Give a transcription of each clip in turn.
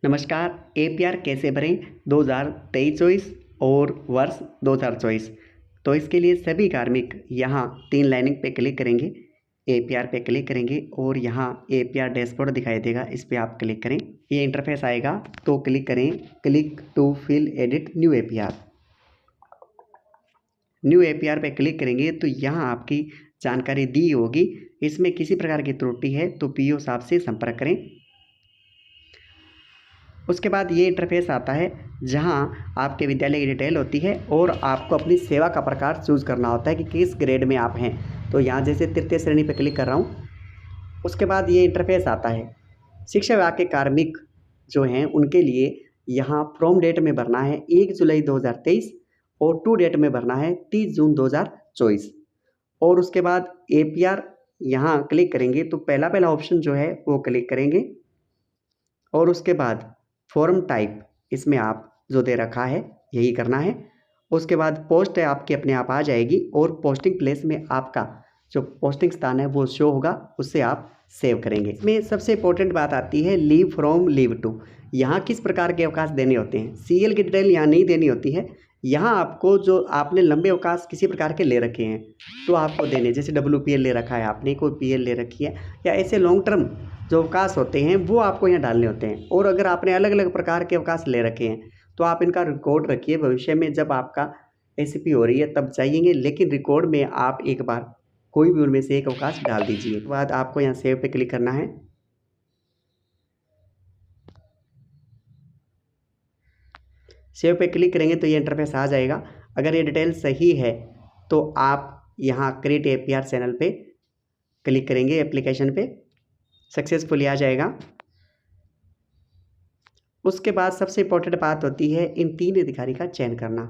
नमस्कार। एपीआर कैसे भरें 2023-24 और वर्ष 2024। तो इसके लिए सभी कार्मिक यहाँ 3 लाइनिंग पे क्लिक करेंगे, एपीआर पे क्लिक करेंगे और यहाँ एपीआर डैशबोर्ड दिखाई देगा, इस पे आप क्लिक करें। ये इंटरफेस आएगा तो क्लिक करें, click to fill edit new APR. New APR पे क्लिक करेंगे तो यहाँ आपकी जानकारी दी होगी। इसमें किसी प्रकार की त्रुटि है तो पीओ साहब से संपर्क करें। उसके बाद ये इंटरफेस आता है जहां आपके विद्यालय की डिटेल होती है और आपको अपनी सेवा का प्रकार चूज़ करना होता है कि किस ग्रेड में आप हैं। तो यहाँ जैसे तृतीय श्रेणी पर क्लिक कर रहा हूँ। उसके बाद ये इंटरफेस आता है। शिक्षा विभाग के कार्मिक जो हैं उनके लिए यहाँ फ्रॉम डेट में भरना है 1 जुलाई 2023 और टू डेट में भरना है 30 जून 2024। और उसके बाद एपीआर यहाँ क्लिक करेंगे तो पहला ऑप्शन जो है वो क्लिक करेंगे और उसके बाद फॉर्म टाइप इसमें आप जो दे रखा है यही करना है। उसके बाद पोस्ट है आपकी अपने आप आ जाएगी और पोस्टिंग प्लेस में आपका जो पोस्टिंग स्थान है वो शो होगा, उससे आप सेव करेंगे। इसमें सबसे इंपॉर्टेंट बात आती है लीव फ्रॉम लीव टू। यहाँ किस प्रकार के अवकाश देने होते हैं, सीएल की डिटेल यहाँ नहीं देनी होती है। यहाँ आपको जो आपने लंबे अवकाश किसी प्रकार के ले रखे हैं तो आपको देने, जैसे WPL ले रखा है आपने, कोई PL ले रखी है, या ऐसे लॉन्ग टर्म जो अवकाश होते हैं वो आपको यहाँ डालने होते हैं। और अगर आपने अलग अलग प्रकार के अवकाश ले रखे हैं तो आप इनका रिकॉर्ड रखिए। भविष्य में जब आपका एसपी हो रही है तब चाहिए, लेकिन रिकॉर्ड में आप एक बार कोई भी उनमें से एक अवकाश डाल दीजिए। उसके बाद आपको यहाँ सेव पे क्लिक करना है। सेव पे क्लिक करेंगे तो ये इंटरफेस आ जाएगा। अगर ये डिटेल सही है तो आप यहाँ क्रिएट एपीआर चैनल पे क्लिक करेंगे, एप्लीकेशन पे सक्सेसफुली आ जाएगा। उसके बाद सबसे इम्पोर्टेंट बात होती है इन 3 अधिकारी का चयन करना,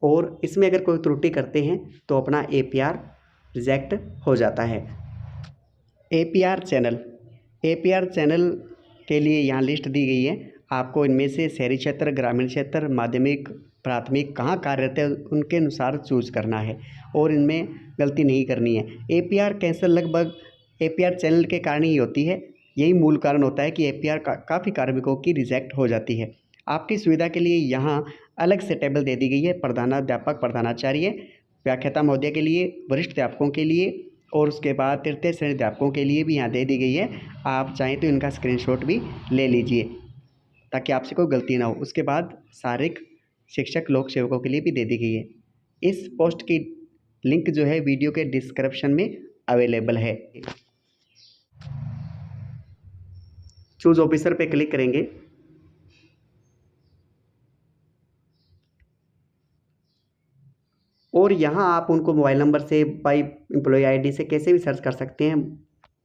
और इसमें अगर कोई त्रुटि करते हैं तो अपना एपीआर रिजेक्ट हो जाता है। एपीआर चैनल के लिए यहाँ लिस्ट दी गई है। आपको इनमें से शहरी क्षेत्र, ग्रामीण क्षेत्र, माध्यमिक, प्राथमिक कहाँ कार्यरत है उनके अनुसार चूज करना है और इनमें गलती नहीं करनी है। एपीआर कैंसिल लगभग एपीआर चैनल के कारण ही होती है। यही मूल कारण होता है कि एपीआर काफ़ी कार्मिकों की रिजेक्ट हो जाती है। आपकी सुविधा के लिए यहाँ अलग से टेबल दे दी गई है, प्रधानाध्यापक, प्रधानाचार्य, व्याख्याता महोदय के लिए, वरिष्ठ अध्यापकों के लिए और उसके बाद तृतीय श्रेणी अध्यापकों के लिए भी यहाँ दे दी गई है। आप चाहें तो इनका स्क्रीनशॉट भी ले लीजिए ताकि आपसे कोई गलती ना हो। उसके बाद शारीरिक शिक्षक लोक सेवकों के लिए भी दे दी गई है। इस पोस्ट की लिंक जो है वीडियो के डिस्क्रिप्शन में अवेलेबल है। चूज ऑफिसर पे क्लिक करेंगे और यहाँ आप उनको मोबाइल नंबर से बाय एम्प्लॉय आईडी से कैसे भी सर्च कर सकते हैं।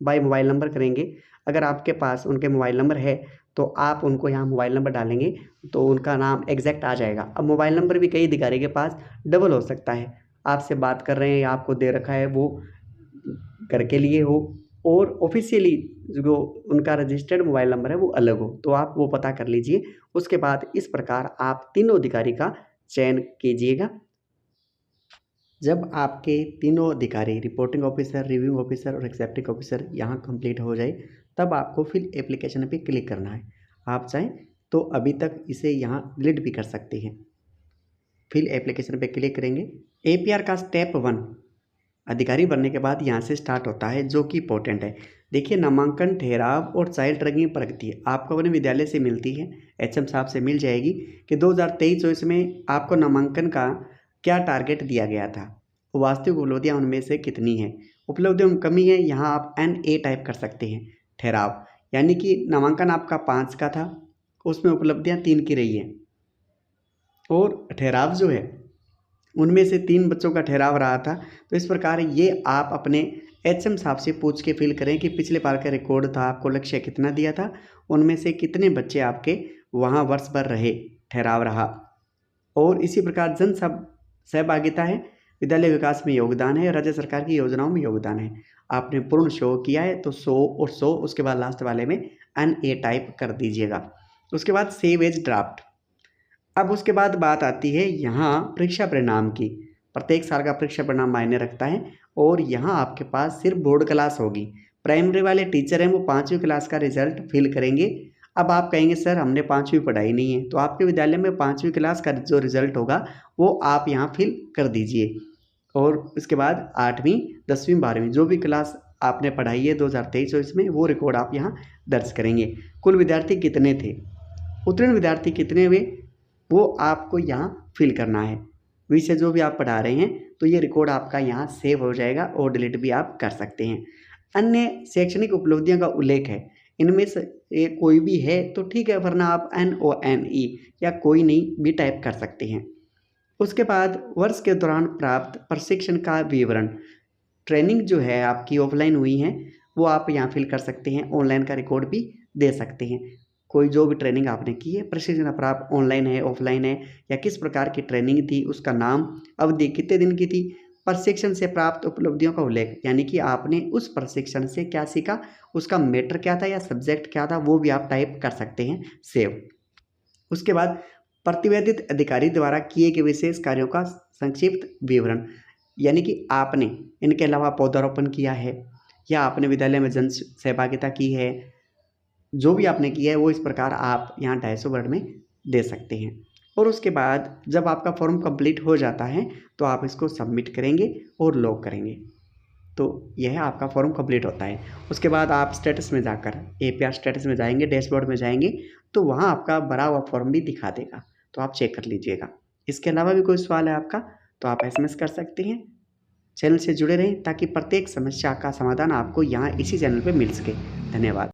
बाय मोबाइल नंबर करेंगे, अगर आपके पास उनके मोबाइल नंबर है तो आप उनको यहाँ मोबाइल नंबर डालेंगे तो उनका नाम एग्जैक्ट आ जाएगा। अब मोबाइल नंबर भी कई अधिकारी के पास डबल हो सकता है, आपसे बात कर रहे हैं या आपको दे रखा है वो घर के लिए हो और ऑफिशियली जो उनका रजिस्टर्ड मोबाइल नंबर है वो अलग हो, तो आप वो पता कर लीजिए। उसके बाद इस प्रकार आप तीनों अधिकारी का चयन कीजिएगा। जब आपके तीनों अधिकारी रिपोर्टिंग ऑफिसर, रिव्यूइंग ऑफिसर और एक्सेप्टिंग ऑफिसर यहाँ कंप्लीट हो जाए तब आपको फिर एप्लीकेशन पे क्लिक करना है। आप चाहें तो अभी तक इसे यहाँ डिलीट भी कर सकते हैं। फिर एप्लीकेशन पे क्लिक करेंगे। एपीआर का स्टेप 1 अधिकारी बनने के बाद यहाँ से स्टार्ट होता है, जो कि इंपॉर्टेंट है। देखिए, नामांकन, ठहराव और चाइल्ड ट्रैकिंग प्रगति आपको अपने विद्यालय से मिलती है, एचएम साहब से मिल जाएगी कि 2023-24 में आपको नामांकन का क्या टारगेट दिया गया था, वास्तविक उपलब्धियाँ उनमें से कितनी हैं, उपलब्धियों में कमी है, यहाँ आप NA टाइप कर सकते हैं। ठहराव यानी कि नामांकन आपका 5 का था, उसमें उपलब्धियाँ 3 की रही हैं और ठहराव जो है उनमें से 3 बच्चों का ठहराव रहा था। तो इस प्रकार ये आप अपने एचएम साहब से पूछ के फिल करें कि पिछले बार का रिकॉर्ड था, आपको लक्ष्य कितना दिया था, उनमें से कितने बच्चे आपके वहाँ वर्ष भर रहे, ठहराव रहा। और इसी प्रकार जन सहभागिता है, विद्यालय विकास में योगदान है, राज्य सरकार की योजनाओं में योगदान है। आपने पूर्ण शो किया है तो 100 और 100, उसके बाद लास्ट वाले में NA टाइप कर दीजिएगा। उसके बाद सेव एज ड्राफ्ट। अब उसके बाद बात आती है यहाँ परीक्षा परिणाम की। प्रत्येक साल का परीक्षा परिणाम मायने रखता है और यहाँ आपके पास सिर्फ बोर्ड क्लास होगी। प्राइमरी वाले टीचर हैं वो 5वीं क्लास का रिजल्ट फिल करेंगे। अब आप कहेंगे सर हमने 5वीं पढ़ाई नहीं है, तो आपके विद्यालय में 5वीं क्लास का जो रिजल्ट होगा वो आप यहाँ फिल कर दीजिए। और उसके बाद 8वीं 10वीं 12वीं जो भी क्लास आपने पढ़ाई है 2023-24 में, वो रिकॉर्ड आप यहाँ दर्ज करेंगे। कुल विद्यार्थी कितने थे, उत्तीर्ण विद्यार्थी कितने हुए, वो आपको यहाँ फिल करना है। विषय जो भी आप पढ़ा रहे हैं तो ये रिकॉर्ड आपका यहाँ सेव हो जाएगा और डिलीट भी आप कर सकते हैं। अन्य शैक्षणिक उपलब्धियों का उल्लेख है, इनमें से कोई भी है तो ठीक है, वरना आप NONE या कोई नहीं भी टाइप कर सकते हैं। उसके बाद वर्ष के दौरान प्राप्त प्रशिक्षण का विवरण, ट्रेनिंग जो है आपकी ऑफलाइन हुई है वो आप यहाँ फिल कर सकते हैं, ऑनलाइन का रिकॉर्ड भी दे सकते हैं। कोई जो भी ट्रेनिंग आपने की है, प्रशिक्षण प्राप्त ऑनलाइन है ऑफलाइन है या किस प्रकार की ट्रेनिंग थी, उसका नाम, अवधि कितने दिन की थी, प्रशिक्षण से प्राप्त उपलब्धियों का उल्लेख, यानी कि आपने उस प्रशिक्षण से क्या सीखा, उसका मैटर क्या था या सब्जेक्ट क्या था, वो भी आप टाइप कर सकते हैं सेव। उसके बाद प्रतिवेदित अधिकारी द्वारा किए गए विशेष कार्यों का संक्षिप्त विवरण, यानी कि आपने इनके अलावा पौधारोपण किया है या आपने विद्यालय में जन सहभागिता की है, जो भी आपने किया है वो इस प्रकार आप यहाँ 250 वर्ड में दे सकते हैं। और उसके बाद जब आपका फॉर्म कंप्लीट हो जाता है तो आप इसको सबमिट करेंगे और लॉग करेंगे, तो यह आपका फॉर्म कंप्लीट होता है। उसके बाद आप स्टेटस में जाकर APR स्टेटस में जाएंगे, डैशबोर्ड में जाएंगे तो वहाँ आपका भरा हुआ फॉर्म भी दिखा देगा, तो आप चेक कर लीजिएगा। इसके अलावा भी कोई सवाल है आपका तो आप SMS कर सकते हैं। चैनल से जुड़े रहें ताकि प्रत्येक समस्या का समाधान आपको यहाँ इसी चैनल पर मिल सके। धन्यवाद।